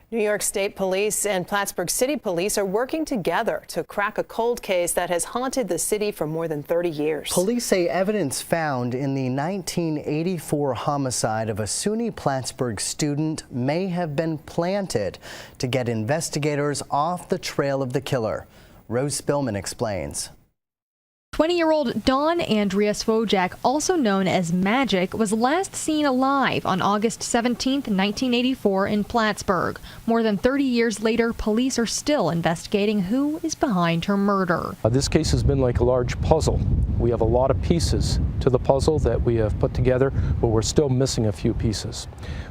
New York State Police and Plattsburgh City Police are working together to crack a cold case that has haunted the city for more than 30 years. Police say evidence found in the 1984 homicide of a SUNY Plattsburgh student may have been planted to get investigators off the trail of the killer. Rose Spillman explains. 20-year-old Dawn Svocak, also known as Magic, was last seen alive on August 17, 1984 in Plattsburgh. More than 30 years later, police are still investigating who is behind her murder. This case has been like a large puzzle. We have a lot of pieces to the puzzle that we have put together, but we're still missing a few pieces.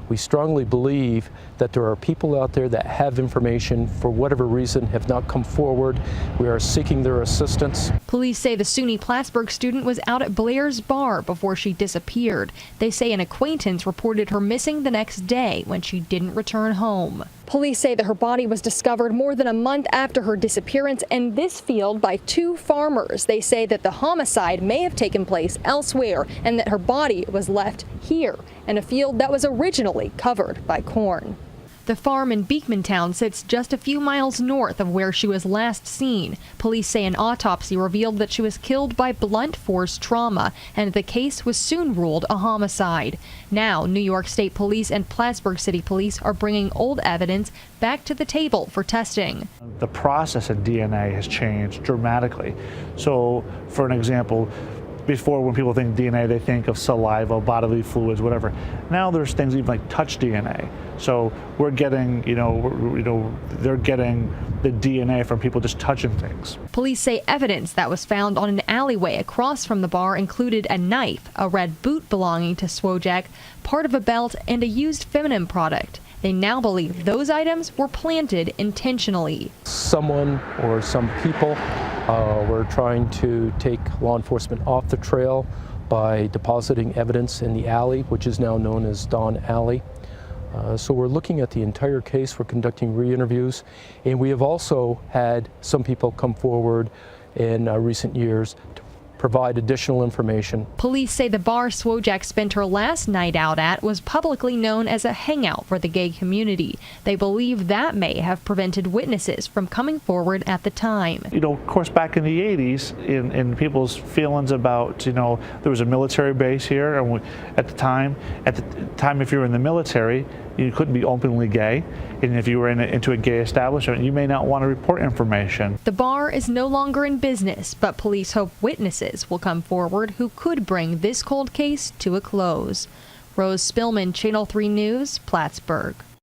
We strongly believe that there are people out there that have information, for whatever reason, have not come forward. We are seeking their assistance. Police say the SUNY Plattsburgh student was out at Blair's bar before she disappeared. They say an acquaintance reported her missing the next day when she didn't return home. Police say that her body was discovered more than a month after her disappearance in this field by two farmers. They say that the homicide may have taken place elsewhere and that her body was left here in a field that was originally covered by corn. The farm in Beekmantown sits just a few miles north of where she was last seen. Police say an autopsy revealed that she was killed by blunt force trauma, and the case was soon ruled a homicide. Now, New York State Police and Plattsburgh City Police are bringing old evidence back to the table for testing. The process of DNA has changed dramatically. So, for an example, before, when people think DNA, they think of saliva, bodily fluids, whatever. Now there's things even like touch DNA. So we're getting, they're getting the DNA from people just touching things. Police say evidence that was found on an alleyway across from the bar included a knife, a red boot belonging to Svocak, part of a belt, and a used feminine product. They now believe those items were planted intentionally. Someone or some people were trying to take law enforcement off the trail by depositing evidence in the alley, which is now known as Dawn Alley. So we're looking at the entire case. We're conducting re-interviews, and we have also had some people come forward in recent years to provide additional information. Police say the bar Svocak spent her last night out at was publicly known as a hangout for the gay community. They believe that may have prevented witnesses from coming forward at the time. Of course, back in the 80s, in people's feelings about, there was a military base here, and at the time, if you were in the military, you couldn't be openly gay, and if you were into a gay establishment, you may not want to report information. The bar is no longer in business, but police hope witnesses will come forward who could bring this cold case to a close. Rose Spillman, Channel 3 News, Plattsburgh.